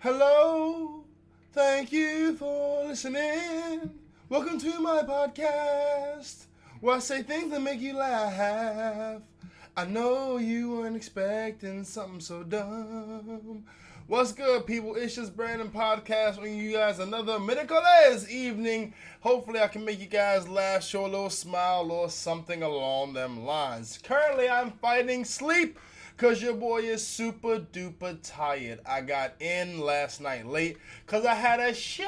Hello, thank you for listening. Welcome to my podcast, where I say things that make you laugh. I know you weren't expecting something so dumb. What's good, people? It's Just Brandon Podcast bringing you guys another Miraculous evening. Hopefully I can make you guys laugh, show a little smile, or something along them lines. Currently, I'm fighting sleep because your boy is super duper tired. I got in last night late because I had a show.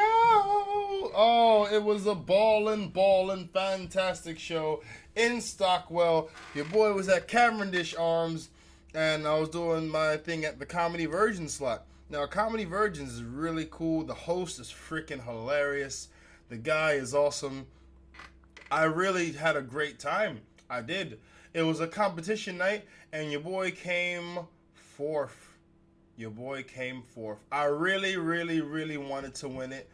Oh, it was a ballin', fantastic show in Stockwell. Your boy was at Cavendish Arms, and I was doing my thing at the Comedy Virgin slot. Now, Comedy Virgins is really cool. The host is freaking hilarious. The guy is awesome. I really had a great time. I did. It was a competition night, and your boy came fourth. I really wanted to win it,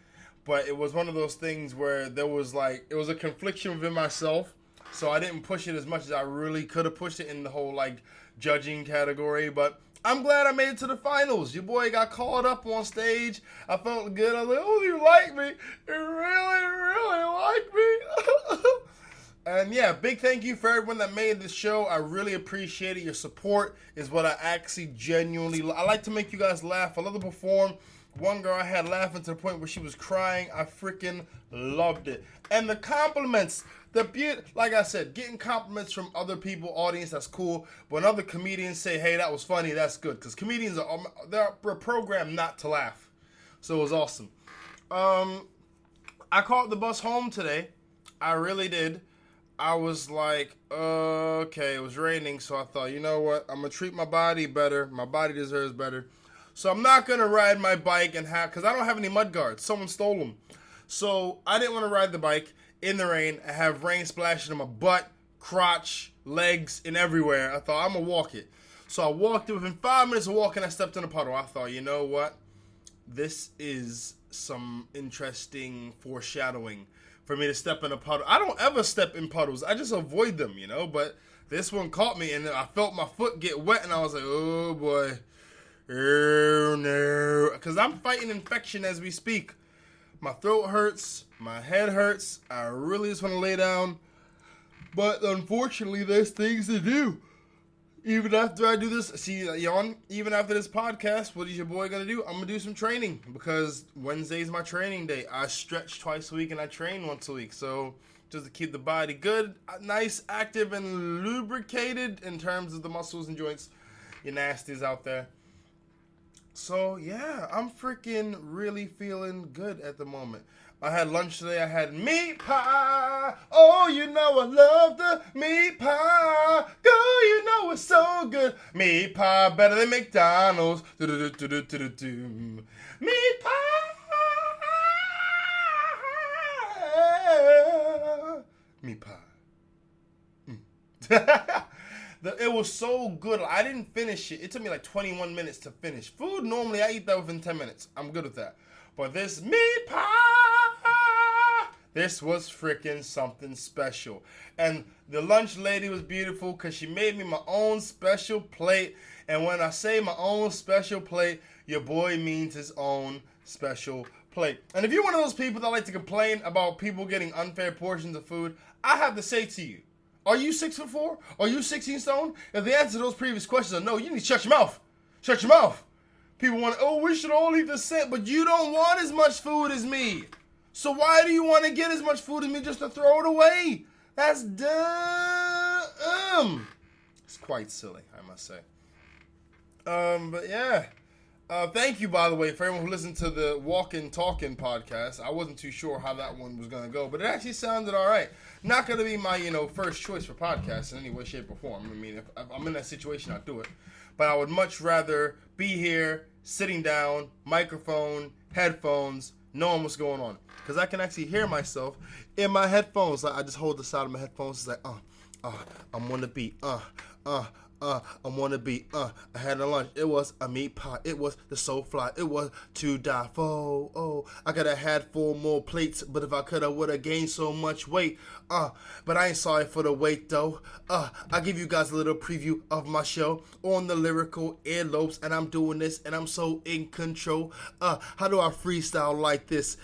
but it was one of those things where it was a confliction within myself, so I didn't push it as much as I really could have pushed it in the whole, judging category, but I'm glad I made it to the finals. Your boy got called up on stage. I felt good. I was like, oh, you like me. You really like me. And yeah, big thank you for everyone that made this show. I really appreciate it. Your support is what I actually genuinely I like to make you guys laugh. I love to perform. One girl I had laughing to the point where she was crying. I freaking loved it. And the compliments, like I said, getting compliments from other people, audience, that's cool. When other comedians say, hey, that was funny, that's good. Because comedians they're programmed not to laugh. So it was awesome. I caught the bus home today. I really did. I was like, okay, it was raining, so I thought, you know what? I'm going to treat my body better. My body deserves better. So I'm not going to ride my bike because I don't have any mud guards. Someone stole them. So I didn't want to ride the bike in the rain and have rain splashing on my butt, crotch, legs, and everywhere. I thought, I'm going to walk it. So I walked it. Within 5 minutes of walking, I stepped in a puddle. I thought, you know what? This is some interesting foreshadowing for me to step in a puddle. I don't ever step in puddles. I just avoid them, but this one caught me, and I felt my foot get wet, and I was like, oh, boy. Oh, no. Because I'm fighting infection as we speak. My throat hurts. My head hurts. I really just want to lay down. But unfortunately, there's things to do. Even after I do this, even after this podcast, what is your boy going to do? I'm going to do some training because Wednesday's my training day. I stretch twice a week and I train once a week. So just to keep the body good, nice, active, and lubricated in terms of the muscles and joints. You nasties out there. So yeah, I'm freaking really feeling good at the moment. I had lunch today. I had meat pie. Oh, you know I love the meat pie. Girl, you know it's so good. Meat pie better than McDonald's. Do-do-do-do-do-do-do. Meat pie. Meat pie. It was so good. I didn't finish it. It took me 21 minutes to finish. Food, normally I eat that within 10 minutes. I'm good with that. But this meat pie, this was freaking something special. And the lunch lady was beautiful because she made me my own special plate. And when I say my own special plate, your boy means his own special plate. And if you're one of those people that like to complain about people getting unfair portions of food, I have to say to you, are you 6'4"? Are you 16 stone? If the answer to those previous questions are no, you need to shut your mouth. Shut your mouth. People want, we should all eat the same, but you don't want as much food as me. So why do you want to get as much food as me just to throw it away? That's dumb. It's quite silly, I must say. But yeah. Thank you, by the way, for everyone who listened to the Walkin' Talkin' podcast. I wasn't too sure how that one was going to go, but it actually sounded all right. Not going to be my, first choice for podcasts in any way, shape, or form. I mean, if I'm in that situation, I'll do it. But I would much rather be here, sitting down, microphone, headphones, knowing what's going on. Because I can actually hear myself in my headphones. I just hold the side of my headphones. It's like, I'm on the beat. I wanna be, I had a lunch, it was a meat pie, it was the soul fly, it was to die for, oh, I coulda had 4 more plates, but if I coulda, woulda gained so much weight, but I ain't sorry for the wait though, I'll give you guys a little preview of my show on the lyrical earlobes, and I'm doing this, and I'm so in control, how do I freestyle like this,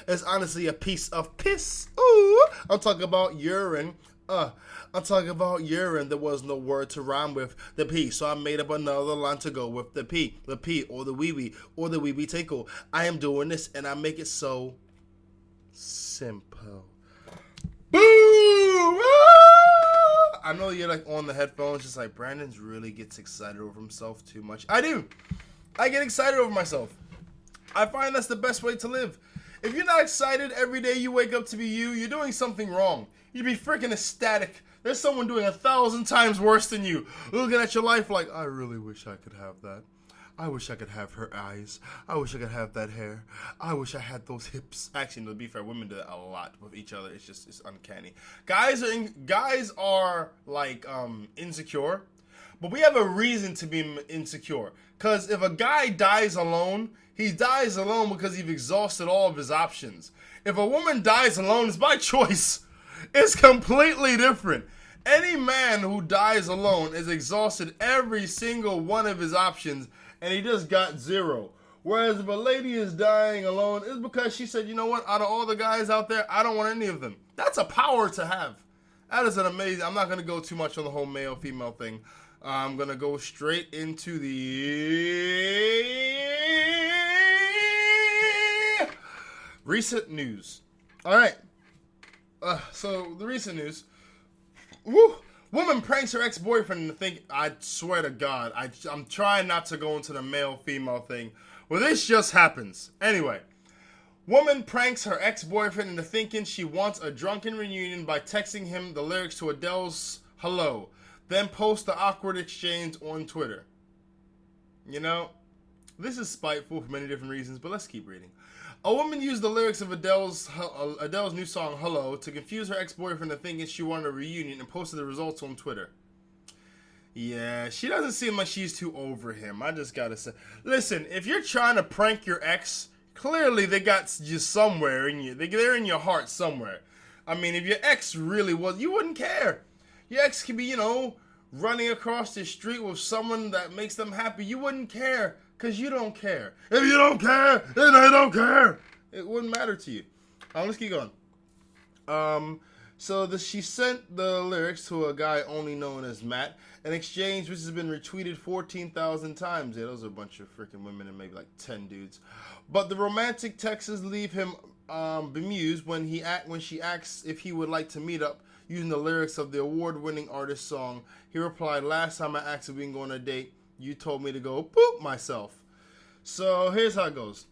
it's honestly a piece of piss, ooh, I'm talking about urine, I'm talking about urine. There was no word to rhyme with the P, so I made up another line to go with the P, or the wee, or the wee tinkle. I am doing this, and I make it so simple. Boo! I know you're like on the headphones, just like Brandon's really gets excited over himself too much. I do. I get excited over myself. I find that's the best way to live. If you're not excited every day you wake up to be you, you're doing something wrong. You'd be freaking ecstatic. There's someone doing 1,000 times worse than you, looking at your life like, I really wish I could have that. I wish I could have her eyes. I wish I could have that hair. I wish I had those hips. Actually, to be fair, women do that a lot with each other. It's uncanny. Guys are like insecure, but we have a reason to be insecure. Because if a guy dies alone, he dies alone because he's exhausted all of his options. If a woman dies alone, it's by choice. It's completely different. Any man who dies alone is exhausted every single one of his options, and he just got 0. Whereas if a lady is dying alone, it's because she said, you know what, out of all the guys out there, I don't want any of them. That's a power to have. That is an amazing, I'm not going to go too much on the whole male-female thing. I'm going to go straight into the recent news. All right. So the recent news. Woo! Woman pranks her ex-boyfriend to think. I swear to God, I'm trying not to go into the male-female thing. Well, this just happens. Anyway, woman pranks her ex-boyfriend into thinking she wants a drunken reunion by texting him the lyrics to Adele's "Hello," then post the awkward exchange on Twitter. You know, this is spiteful for many different reasons, but let's keep reading. A woman used the lyrics of Adele's new song "Hello" to confuse her ex-boyfriend into thinking she wanted a reunion and posted the results on Twitter. Yeah, she doesn't seem like she's too over him. I just gotta say, listen, if you're trying to prank your ex, clearly they got you somewhere in you. They're in your heart somewhere. I mean, if your ex really was, you wouldn't care. Your ex could be, running across the street with someone that makes them happy. You wouldn't care. Because you don't care. If you don't care, then I don't care. It wouldn't matter to you. Let's keep going. She sent the lyrics to a guy only known as Matt, an exchange which has been retweeted 14,000 times. Yeah, those are a bunch of freaking women and maybe like 10 dudes. But the romantic texts leave him bemused when she asks if he would like to meet up using the lyrics of the award-winning artist's song. He replied, "Last time I asked if we can go on a date, you told me to go poop myself." So here's how it goes.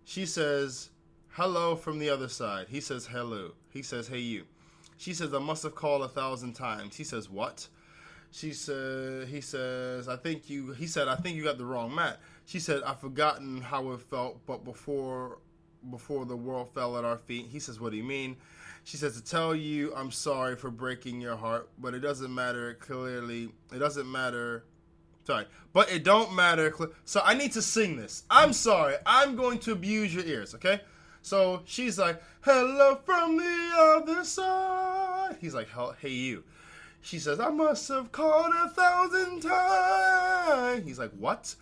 She says, "Hello" from the other side. He says, "Hello." He says, "Hey you." She says, "I must have called 1,000 times." He says, "What?" He says, I think you got the wrong Matt. She said, "I've forgotten how it felt, but before the world fell at our feet." He says, "What do you mean?" She says, "To tell you I'm sorry for breaking your heart, but it doesn't matter clearly. It doesn't matter. Sorry, but it don't matter. So I need to sing this. I'm sorry. I'm going to abuse your ears, okay?" So she's like, "Hello from the other side." He's like, "Hey you." She says, "I must have called 1,000 times." He's like, "What?"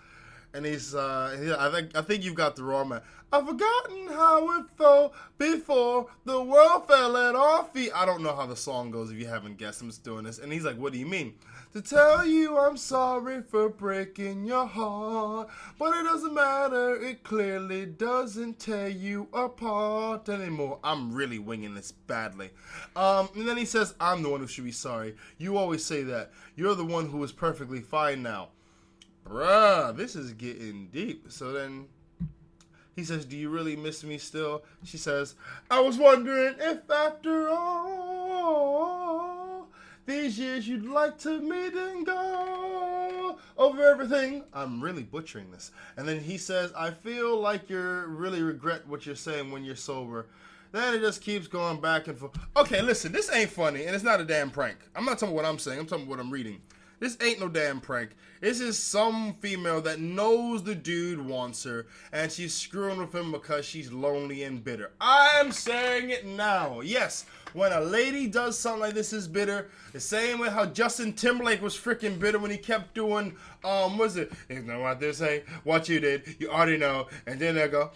And he's, I think you've got the wrong man. "I've forgotten how it felt before the world fell at our feet." I don't know how the song goes if you haven't guessed. I'm just doing this. And he's like, "What do you mean?" "To tell you I'm sorry for breaking your heart, but it doesn't matter, it clearly doesn't tear you apart anymore." I'm really winging this badly. And then he says, "I'm the one who should be sorry. You always say that. You're the one who is perfectly fine now." Bruh, this is getting deep. So then he says, "Do you really miss me still?" She says, "I was wondering if after all these years you'd like to meet and go over everything." I'm really butchering this. And then he says, "I feel like you really regret what you're saying when you're sober." Then it just keeps going back and forth. Okay, listen, this ain't funny, and it's not a damn prank. I'm not talking about what I'm saying. I'm talking about what I'm reading. This ain't no damn prank. This is some female that knows the dude wants her, and she's screwing with him because she's lonely and bitter. I'm saying it now. Yes, when a lady does something like this is bitter, the same way how Justin Timberlake was freaking bitter when he kept doing, what's it? You know what they say? What you did, you already know. And then they go,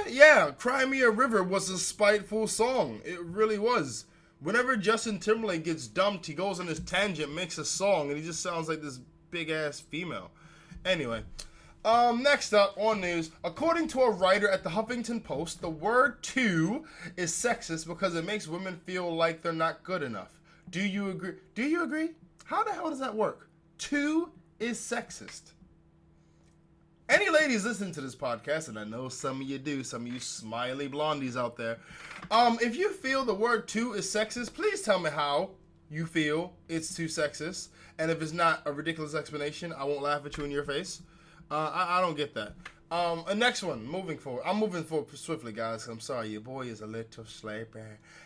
yeah, Cry Me a River was a spiteful song. It really was. Whenever Justin Timberlake gets dumped, he goes on this tangent, makes a song, and he just sounds like this big-ass female. Anyway, next up on news, according to a writer at the Huffington Post, the word "to" is sexist because it makes women feel like they're not good enough. Do you agree? Do you agree? How the hell does that work? "To" is sexist. Any ladies listening to this podcast, and I know some of you do, some of you smiley blondies out there, if you feel the word "to" is sexist, please tell me how you feel it's too sexist. And if it's not a ridiculous explanation, I won't laugh at you in your face. I don't get that. Next one, moving forward. I'm moving forward swiftly, guys. I'm sorry, your boy is a little sleepy.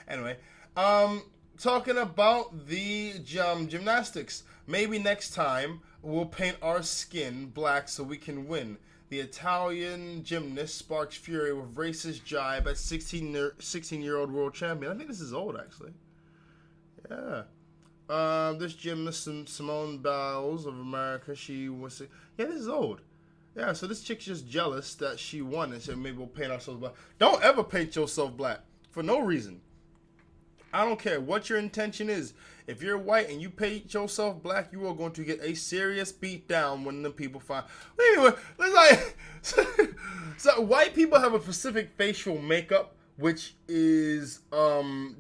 Anyway, talking about the gymnastics. Maybe next time we'll paint our skin black so we can win. The Italian gymnast sparks fury with racist jibe at 16-year-old world champion. I think this is old, actually. Yeah. This gymnast, Simone Biles of America, she was... Yeah, this is old. Yeah, so this chick's just jealous that she won and said, maybe we'll paint ourselves black. Don't ever paint yourself black for no reason. I don't care what your intention is. If you're white and you paint yourself black, you are going to get a serious beat down when the people find... Anyway, it's like... So white people have a specific facial makeup, which is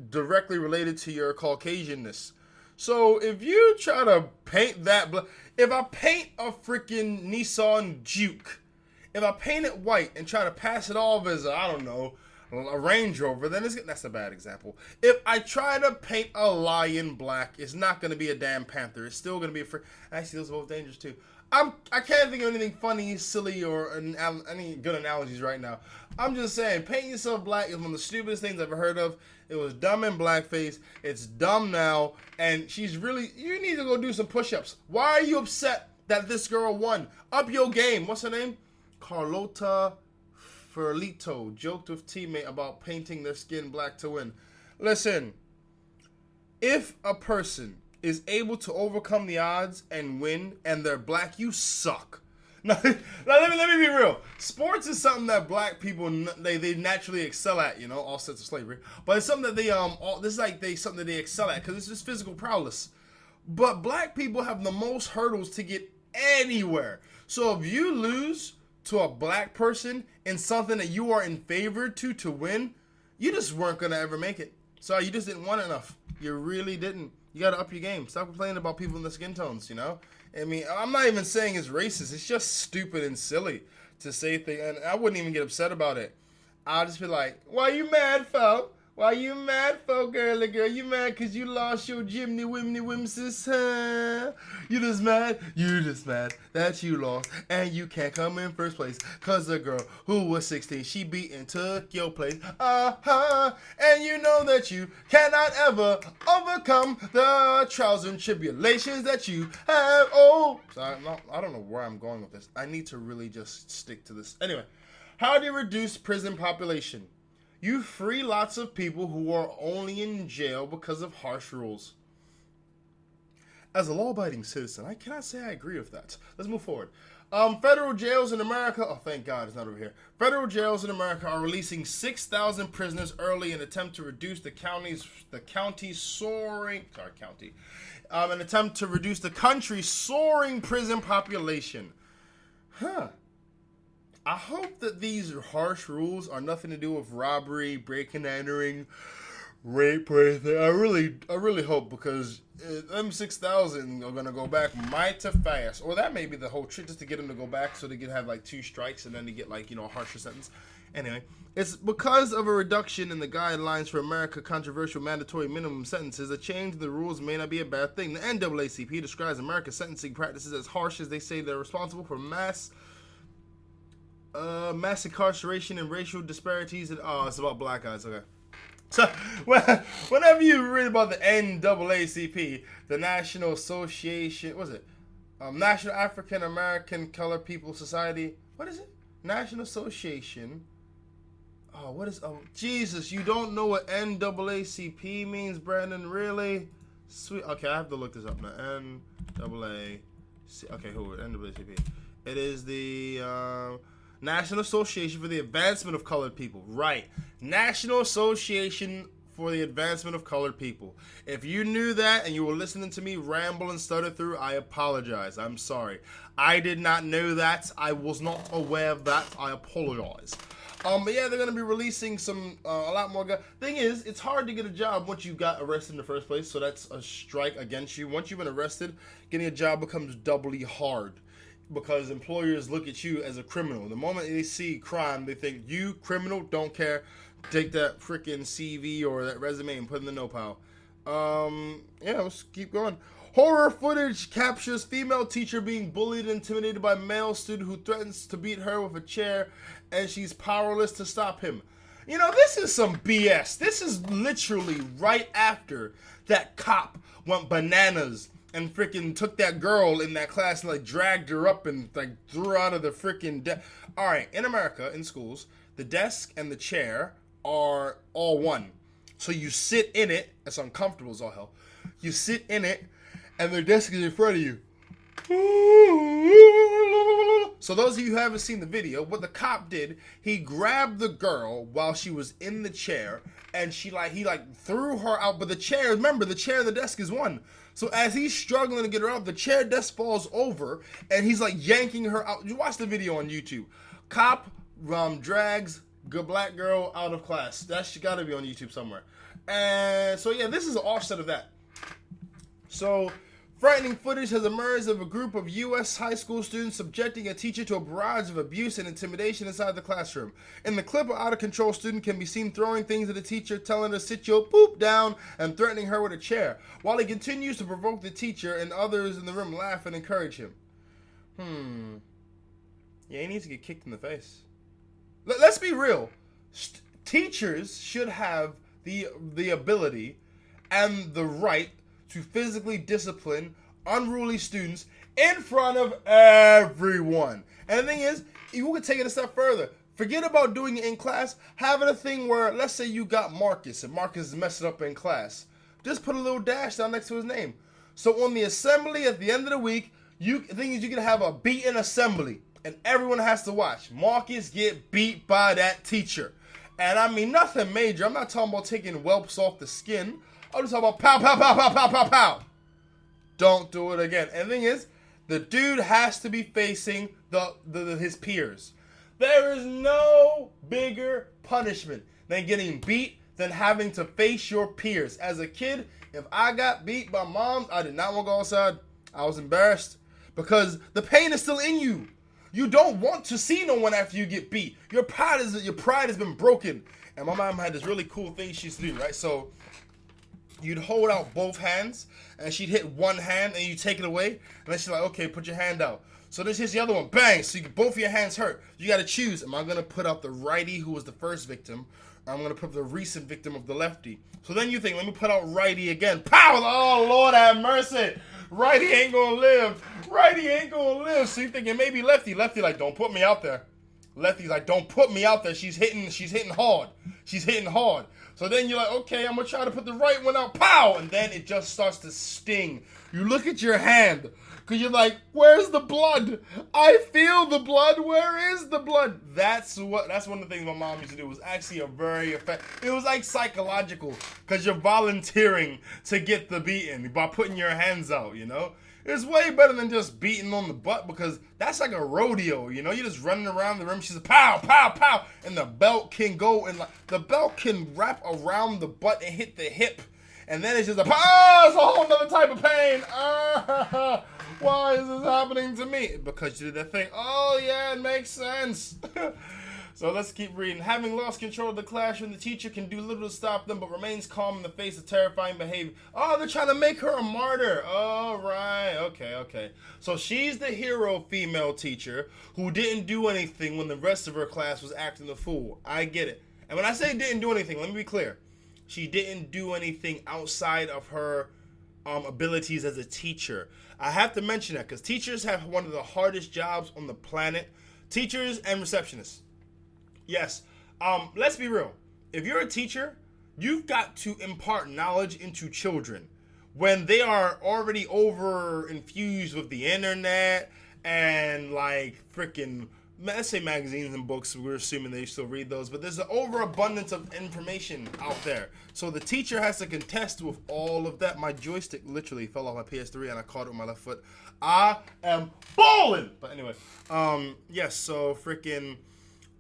directly related to your Caucasianness. So if you try to paint that black... If I paint a freaking Nissan Juke, if I paint it white and try to pass it off as, I don't know, a Range Rover, then that's a bad example. If I try to paint a lion black, it's not going to be a damn panther. It's still going to be a Actually, those are both dangerous too. I can't think of anything funny, silly, or any good analogies right now. I'm just saying, painting yourself black is one of the stupidest things I've ever heard of. It was dumb in blackface. It's dumb now. And you need to go do some push-ups. Why are you upset that this girl won? Up your game. What's her name? Carlota Ferlito joked with teammate about painting their skin black to win. Listen, if a person is able to overcome the odds and win and they're black, you suck. Now, let me be real. Sports is something that black people they naturally excel at, all sorts of slavery. But it's something that something that they excel at because it's just physical prowess. But black people have the most hurdles to get anywhere. So if you lose to a black person in something that you are in favor to win, you just weren't gonna ever make it. Sorry, you just didn't want enough. You really didn't. You gotta up your game. Stop complaining about people in the skin tones, I mean, I'm not even saying it's racist. It's just stupid and silly to say things, and I wouldn't even get upset about it. I'll just be like, why you mad, fo? Why you mad, fo, girly girl? You mad because you lost your Jimny Wimney Wimsis, huh? You just mad that you lost, and you can't come in first place because the girl who was 16, she beat and took your place. And you know that you cannot ever overcome the trials and tribulations that you have. So I don't know where I'm going with this. I need to really just stick to this. Anyway, how do you reduce prison population? You free lots of people who are only in jail because of harsh rules. As a law-abiding citizen, I cannot say I agree with that. Let's move forward. Federal jails in America... Oh, thank God it's not over here. Federal jails in America are releasing 6,000 prisoners early in an attempt to reduce the country's soaring prison population. I hope that these harsh rules are nothing to do with robbery, breaking and entering, rape, or anything. I really hope, because them 6,000 are gonna go back mighty fast. Or that may be the whole trick, just to get them to go back so they can have like 2 strikes and then they get a harsher sentence. Anyway, it's because of a reduction in the guidelines for America controversial mandatory minimum sentences. A change in the rules may not be a bad thing. The NAACP describes America's sentencing practices as harsh as they say they're responsible for mass incarceration and racial disparities. And it's about black guys. Okay. So whenever you read about the NAACP, the National Association, what's it? National African American Colored People Society. What is it? National Association. Oh, what is... Jesus, you don't know what NAACP means, Brandon? Really? Sweet. Okay, I have to look this up now. NAACP. Okay, who? NAACP. It is the National Association for the Advancement of Colored People. Right. National Association for the Advancement of Colored People. If you knew that and you were listening to me ramble and stutter through, I apologize. I'm sorry. I did not know that. I was not aware of that. I apologize. But yeah, they're going to be releasing some, a lot more guys. Thing is, it's hard to get a job once you got arrested in the first place, so that's a strike against you. Once you've been arrested, getting a job becomes doubly hard because employers look at you as a criminal. The moment they see crime, they think, you, criminal, don't care. Take that freaking CV or that resume and put it in the no pile. Yeah, let's keep going. Horror footage captures female teacher being bullied and intimidated by male student who threatens to beat her with a chair, and she's powerless to stop him. You know, this is some BS. This is literally right after that cop went bananas and freaking took that girl in that class and like dragged her up and like threw her out of the freaking desk. All right, in America, in schools, the desk and the chair are all one. So you sit in it. It's uncomfortable as all hell. You sit in it, and their desk is in front of you. So those of you who haven't seen the video, what the cop did, he grabbed the girl while she was in the chair, and he threw her out. But the chair, remember, the chair and the desk is one. So as he's struggling to get her out, the chair desk falls over, and he's like yanking her out. You watch the video on YouTube. Cop drags good black girl out of class. That's got to be on YouTube somewhere. And so yeah, this is an offset of that. So frightening footage has emerged of a group of U.S. high school students subjecting a teacher to a barrage of abuse and intimidation inside the classroom. In the clip, an out-of-control student can be seen throwing things at the teacher, telling her to sit your poop down, and threatening her with a chair, while he continues to provoke the teacher, and others in the room laugh and encourage him. Yeah, he needs to get kicked in the face. Let's be real. Teachers should have the ability and the right to physically discipline unruly students in front of everyone. And the thing is, you can take it a step further. Forget about doing it in class. Having a thing where, let's say you got Marcus, and Marcus is messing up in class. Just put a little dash down next to his name. So on the assembly at the end of the week, the thing is you can have a beaten assembly, and everyone has to watch Marcus get beat by that teacher. And I mean, nothing major. I'm not talking about taking whelps off the skin. I'm just talking about pow, pow, pow, pow, pow, pow, pow. Don't do it again. And the thing is, the dude has to be facing his peers. There is no bigger punishment than getting beat than having to face your peers. As a kid, if I got beat by mom, I did not want to go outside. I was embarrassed because the pain is still in you. You don't want to see no one after you get beat. Your pride has been broken. And my mom had this really cool thing she used to do, right? So you'd hold out both hands, and she'd hit one hand, and you take it away, and then she's like, okay, put your hand out. So this hits the other one, bang, so both of your hands hurt. You got to choose, am I going to put out the righty who was the first victim, or I'm going to put the recent victim of the lefty? So then you think, let me put out righty again. Pow! Oh, Lord have mercy. Righty ain't going to live. Righty ain't going to live. So you're thinking maybe lefty. Lefty like, don't put me out there. Lefty's like, don't put me out there. She's hitting hard. She's hitting hard. So then you're like, okay, I'm going to try to put the right one out. Pow! And then it just starts to sting. You look at your hand because you're like, where's the blood? I feel the blood. Where is the blood? That's one of the things my mom used to do. It was actually a very effective. It was like psychological because you're volunteering to get the beating by putting your hands out, you know? It's way better than just beating on the butt because that's like a rodeo, you know? You're just running around the room. She's like, pow, pow, pow. And the belt can go and the belt can wrap around the butt and hit the hip. And then it's just it's a whole nother type of pain. Why is this happening to me? Because you did that thing. Oh, yeah, it makes sense. So let's keep reading. Having lost control of the classroom, the teacher can do little to stop them, but remains calm in the face of terrifying behavior. Oh, they're trying to make her a martyr. Oh, right. Okay. So she's the hero female teacher who didn't do anything when the rest of her class was acting the fool. I get it. And when I say didn't do anything, let me be clear. She didn't do anything outside of her abilities as a teacher. I have to mention that because teachers have one of the hardest jobs on the planet. Teachers and receptionists. Yes. Let's be real. If you're a teacher, you've got to impart knowledge into children when they are already over infused with the internet and like freaking, let's say magazines and books. We're assuming they still read those, but there's an overabundance of information out there. So the teacher has to contest with all of that. My joystick literally fell off my PS3 and I caught it with my left foot. I am balling. But anyway, yes. So freaking,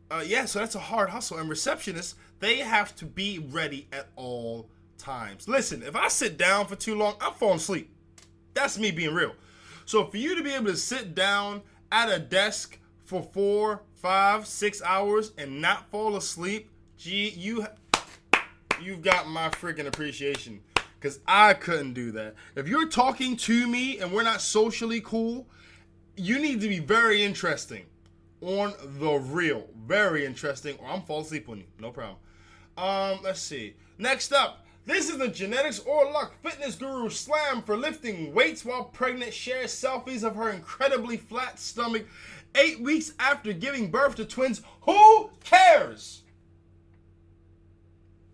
so that's a hard hustle. And receptionists, they have to be ready at all times. Listen, if I sit down for too long, I'm falling asleep. That's me being real. So for you to be able to sit down at a desk for 4, 5, 6 hours and not fall asleep, gee, you've got my freaking appreciation, because I couldn't do that. If you're talking to me and we're not socially cool, you need to be very interesting on the real, very interesting, or I'm falling asleep on you, no problem. Let's see. Next up, this is the Genetics or Luck fitness guru slam for lifting weights while pregnant shares selfies of her incredibly flat stomach 8 weeks after giving birth to twins. Who cares?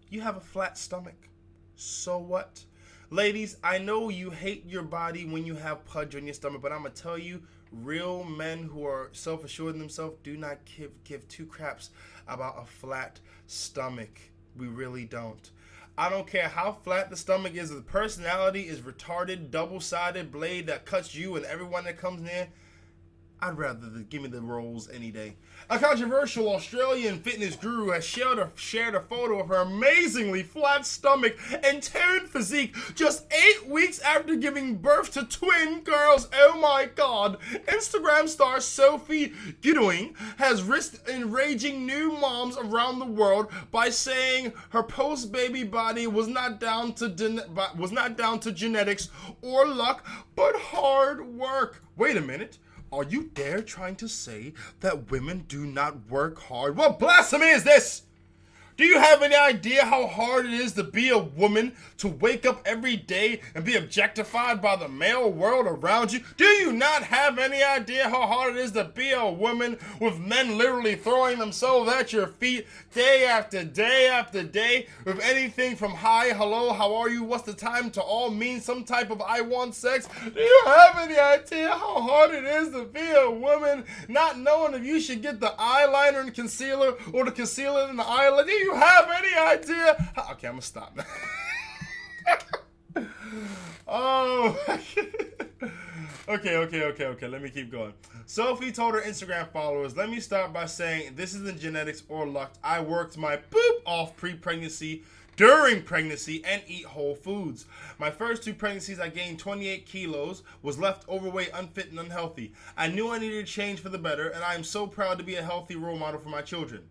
You have a flat stomach. So what? Ladies, I know you hate your body when you have pudge on your stomach, but I'm going to tell you, real men who are self-assured in themselves do not give two craps about a flat stomach. We really don't. I don't care how flat the stomach is. The personality is retarded, double-sided blade that cuts you and everyone that comes near. I'd rather give me the rolls any day. A controversial Australian fitness guru has shared a photo of her amazingly flat stomach and toned physique just 8 weeks after giving birth to twin girls. Oh my god. Instagram star Sophie Goodwin has risked enraging new moms around the world by saying her post-baby body was not down to genetics or luck, but hard work. Wait a minute. Are you dare trying to say that women do not work hard? What blasphemy is this? Do you have any idea how hard it is to be a woman, to wake up every day and be objectified by the male world around you? Do you not have any idea how hard it is to be a woman with men literally throwing themselves at your feet day after day after day with anything from hi, hello, how are you, what's the time to all mean some type of I want sex? Do you have any idea how hard it is to be a woman not knowing if you should get the eyeliner and concealer or the concealer and the eyeliner? Do you have any idea? Okay, I'm gonna stop now. Oh. Okay. Let me keep going. Sophie told her Instagram followers, "Let me start by saying this isn't genetics or luck. I worked my poop off pre-pregnancy, during pregnancy, and eat whole foods. My first 2 pregnancies, I gained 28 kilos, was left overweight, unfit, and unhealthy. I knew I needed to change for the better, and I am so proud to be a healthy role model for my children."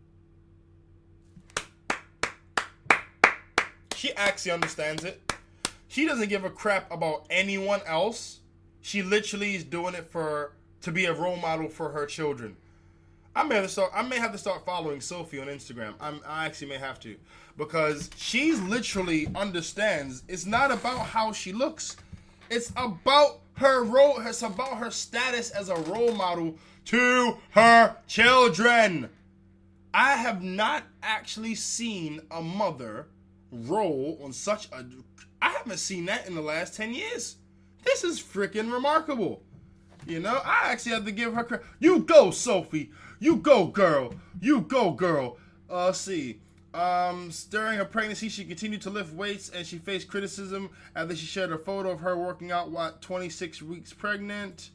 She actually understands it. She doesn't give a crap about anyone else. She literally is doing it to be a role model for her children. I may have to start following Sophie on Instagram. I actually may have to, because she's literally understands. It's not about how she looks. It's about her role. It's about her status as a role model to her children. I have not actually seen a mother role on I haven't seen that in the last 10 years. This is freaking remarkable. You know, I actually have to give her credit. You go, Sophie. You go, girl. You go, girl. Let's see. During her pregnancy, she continued to lift weights, and she faced criticism after she shared a photo of her working out while 26 weeks pregnant.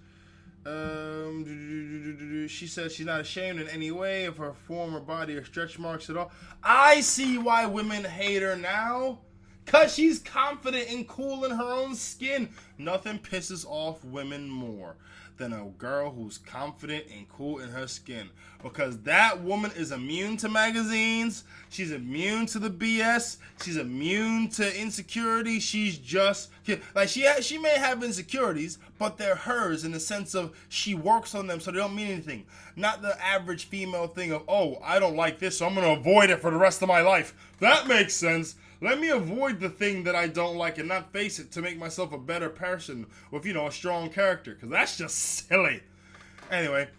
She said she's not ashamed in any way of her form or body or stretch marks at all. I see why women hate her now. Because she's confident and cool in her own skin. Nothing pisses off women more than a girl who's confident and cool in her skin. Because that woman is immune to magazines. She's immune to the BS. She's immune to insecurity. She's just, like, she may have insecurities, but they're hers in the sense of she works on them so they don't mean anything. Not the average female thing of, oh, I don't like this, so I'm going to avoid it for the rest of my life. That makes sense. Let me avoid the thing that I don't like and not face it to make myself a better person with, a strong character. Because that's just silly. Anyway,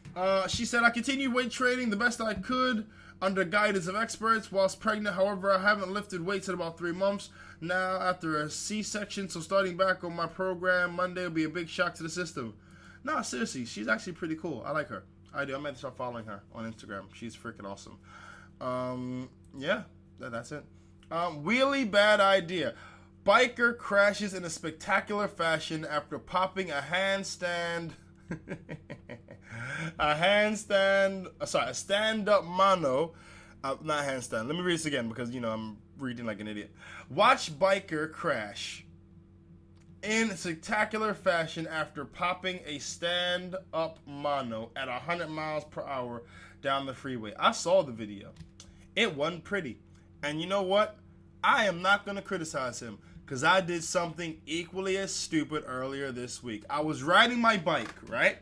she said, I continued weight training the best I could under guidance of experts whilst pregnant. However, I haven't lifted weights in about 3 months now after a C-section. So starting back on my program Monday will be a big shock to the system. No, seriously, she's actually pretty cool. I like her. I do. I might start following her on Instagram. She's freaking awesome. Yeah, that's it. Really bad idea. Biker crashes in a spectacular fashion after popping a stand-up mano. Not handstand. Let me read this again because, I'm reading like an idiot. Watch biker crash in spectacular fashion after popping a stand-up mono at 100 miles per hour down the freeway. I saw the video. It wasn't pretty. And you know what? I am not going to criticize him because I did something equally as stupid earlier this week. I was riding my bike, right?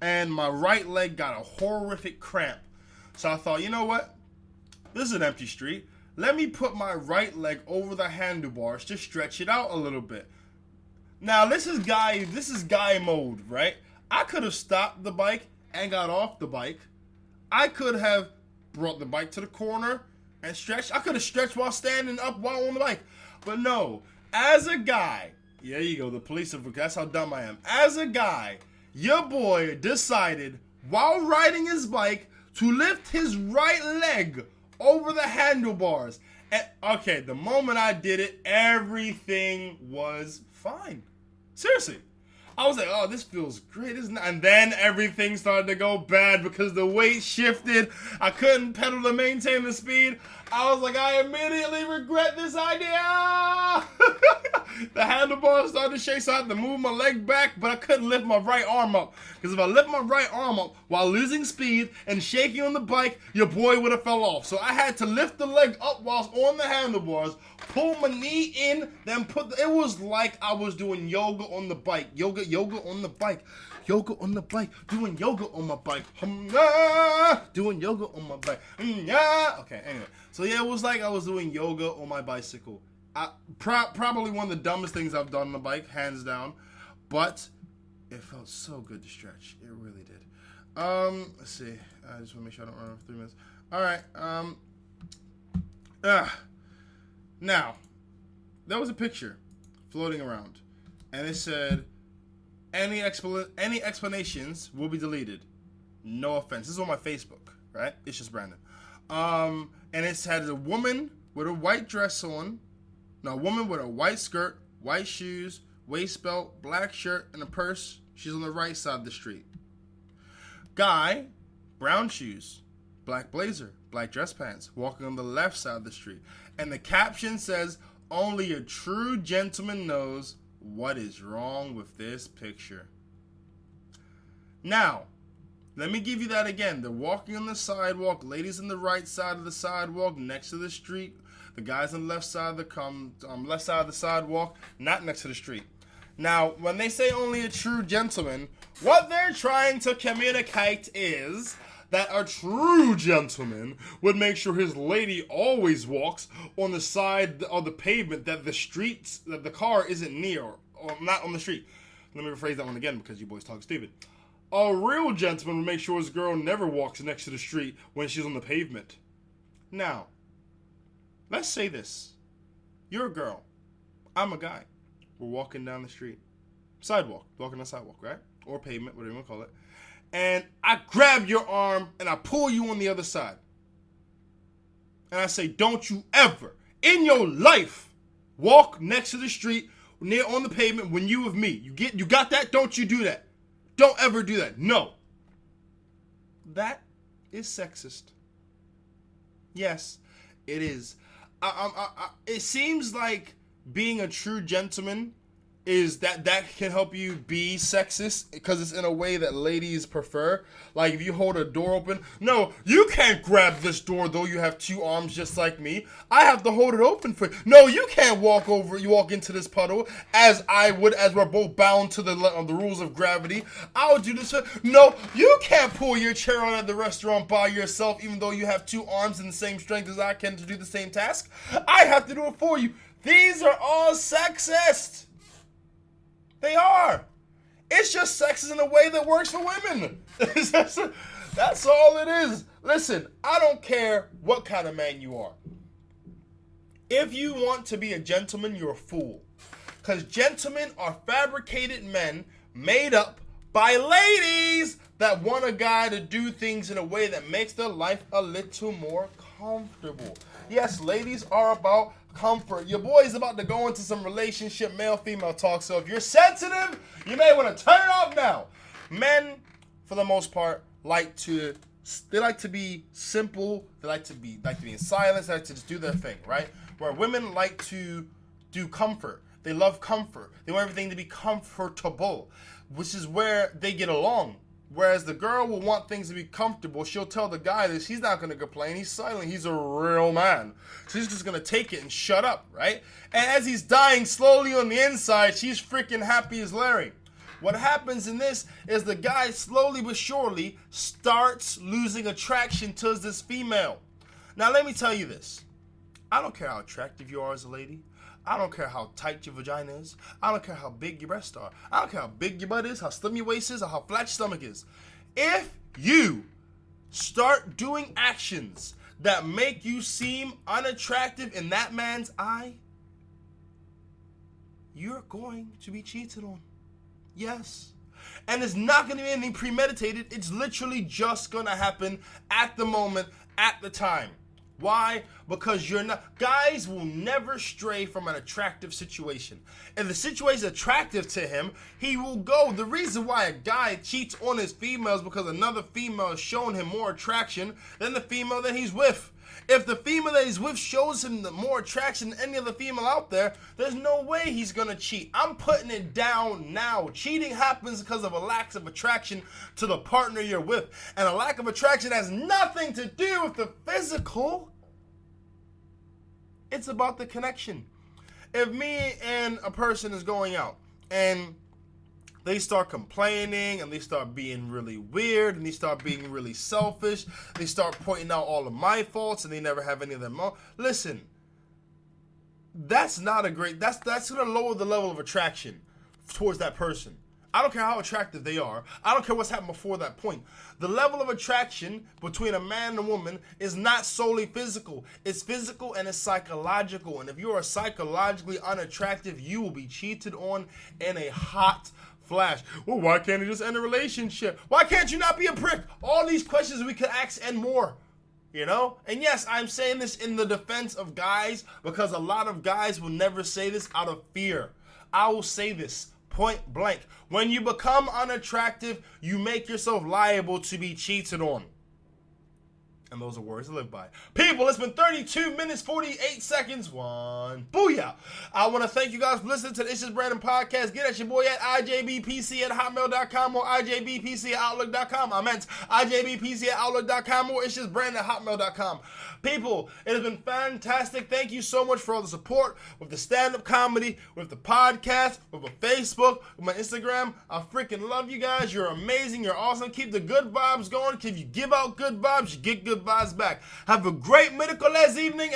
And my right leg got a horrific cramp. So I thought, you know what? This is an empty street. Let me put my right leg over the handlebars to stretch it out a little bit. Now, this is guy mode, right? I could have stopped the bike and got off the bike. I could have brought the bike to the corner and stretched. I could have stretched while standing up while on the bike. But no, as a guy, there you go, the police have, that's how dumb I am. As a guy, your boy decided while riding his bike to lift his right leg over the handlebars. And, okay, the moment I did it, everything was fine. Seriously. I was like, oh, this feels great, isn't it? And then everything started to go bad because the weight shifted. I couldn't pedal to maintain the speed. I was like, I immediately regret this idea. The handlebars started to shake, so I had to move my leg back, but I couldn't lift my right arm up. Because if I lift my right arm up while losing speed and shaking on the bike, your boy would have fell off. So I had to lift the leg up whilst on the handlebars, pull my knee in, then it was like I was doing yoga on the bike. Yoga on the bike. Yoga on the bike. Doing yoga on my bike. Doing yoga on my bike. Okay, anyway. So yeah, it was like I was doing yoga on my bicycle. Probably one of the dumbest things I've done on the bike, hands down. But it felt so good to stretch. It really did. Let's see. I just want to make sure I don't run over 3 minutes. All right. Now, there was a picture floating around, and it said, any explanations will be deleted. No offense. This is on my Facebook, right? It's just Brandon. And it had a woman with a white dress on. No, a woman with a white skirt, white shoes, waist belt, black shirt, and a purse. She's on the right side of the street. Guy, brown shoes, black blazer, black dress pants, walking on the left side of the street. And the caption says, only a true gentleman knows what is wrong with this picture. Now, let me give you that again. They're walking on the sidewalk. Ladies on the right side of the sidewalk, next to the street. The guys on the left side of the sidewalk, not next to the street. Now, when they say only a true gentleman, what they're trying to communicate is that a true gentleman would make sure his lady always walks on the side of the pavement that the car isn't near or not on the street. Let me rephrase that one again because you boys talk stupid. A real gentleman would make sure his girl never walks next to the street when she's on the pavement. Now, let's say this. You're a girl. I'm a guy. We're walking down the street. Walking on the sidewalk, right? Or pavement, whatever you want to call it. And I grab your arm and I pull you on the other side. And I say, don't you ever in your life walk next to the street near on the pavement when you with me. You got that? Don't you do that. Don't ever do that. No. That is sexist. Yes, it is. It seems like being a true gentleman is that can help you be sexist because it's in a way that ladies prefer. Like if you hold a door open, no, you can't grab this door though you have two arms just like me. I have to hold it open for you. No, you can't walk into this puddle as I would, as we're both bound to the rules of gravity. I would do this. No, you can't pull your chair on at the restaurant by yourself even though you have two arms and the same strength as I can to do the same task. I have to do it for you. These are all sexist. They are. It's just sexist in a way that works for women. That's all it is. Listen, I don't care what kind of man you are. If you want to be a gentleman, you're a fool. Because gentlemen are fabricated men made up by ladies that want a guy to do things in a way that makes their life a little more comfortable. Yes, ladies are about comfort. Your boy is about to go into some relationship male-female talk, so if you're sensitive, you may want to turn it off now. Men, for the most part, like to be simple. They like to be in silence. They like to just do their thing, right? Where women like to do comfort. They love comfort. They want everything to be comfortable, which is where they get along. Whereas the girl will want things to be comfortable. She'll tell the guy that she's not going to complain. He's silent. He's a real man. So she's just going to take it and shut up, right? And as he's dying slowly on the inside, she's freaking happy as Larry. What happens in this is the guy slowly but surely starts losing attraction to this female. Now, let me tell you this. I don't care how attractive you are as a lady. I don't care how tight your vagina is. I don't care how big your breasts are. I don't care how big your butt is, how slim your waist is, or how flat your stomach is. If you start doing actions that make you seem unattractive in that man's eye, you're going to be cheated on. Yes. And it's not going to be anything premeditated. It's literally just going to happen at the moment, at the time. Why? Because guys will never stray from an attractive situation. If the situation is attractive to him, he will go. The reason why a guy cheats on his female is because another female has shown him more attraction than the female that he's with. If the female that he's with shows him the more attraction than any other female out there, there's no way he's going to cheat. I'm putting it down now. Cheating happens because of a lack of attraction to the partner you're with. And a lack of attraction has nothing to do with the physical. It's about the connection. If me and a person is going out and they start complaining and they start being really weird and they start being really selfish, they start pointing out all of my faults and they never have any of them. Listen, that's not a great, that's going to lower the level of attraction towards that person. I don't care how attractive they are. I don't care what's happened before that point. The level of attraction between a man and a woman is not solely physical. It's physical and it's psychological. And if you are psychologically unattractive, you will be cheated on in a hot flash. Well, why can't you just end a relationship? Why can't you not be a prick? All these questions we could ask and more. You know? And yes, I'm saying this in the defense of guys because a lot of guys will never say this out of fear. I will say this point blank. When you become unattractive, you make yourself liable to be cheated on. And those are words to live by. People, it's been 32 minutes, 48 seconds. One. Booyah. I want to thank you guys for listening to the ItsJusBrandon Podcast. Get at your boy at IJBPC@hotmail.com or IJBPC@outlook.com. I meant IJBPC@outlook.com or ItsJusBrandon@hotmail.com. People, it has been fantastic. Thank you so much for all the support with the stand-up comedy, with the podcast, with my Facebook, with my Instagram. I freaking love you guys. You're amazing. You're awesome. Keep the good vibes going. If you give out good vibes, you get good vibes back. Have a great Miraculous evening.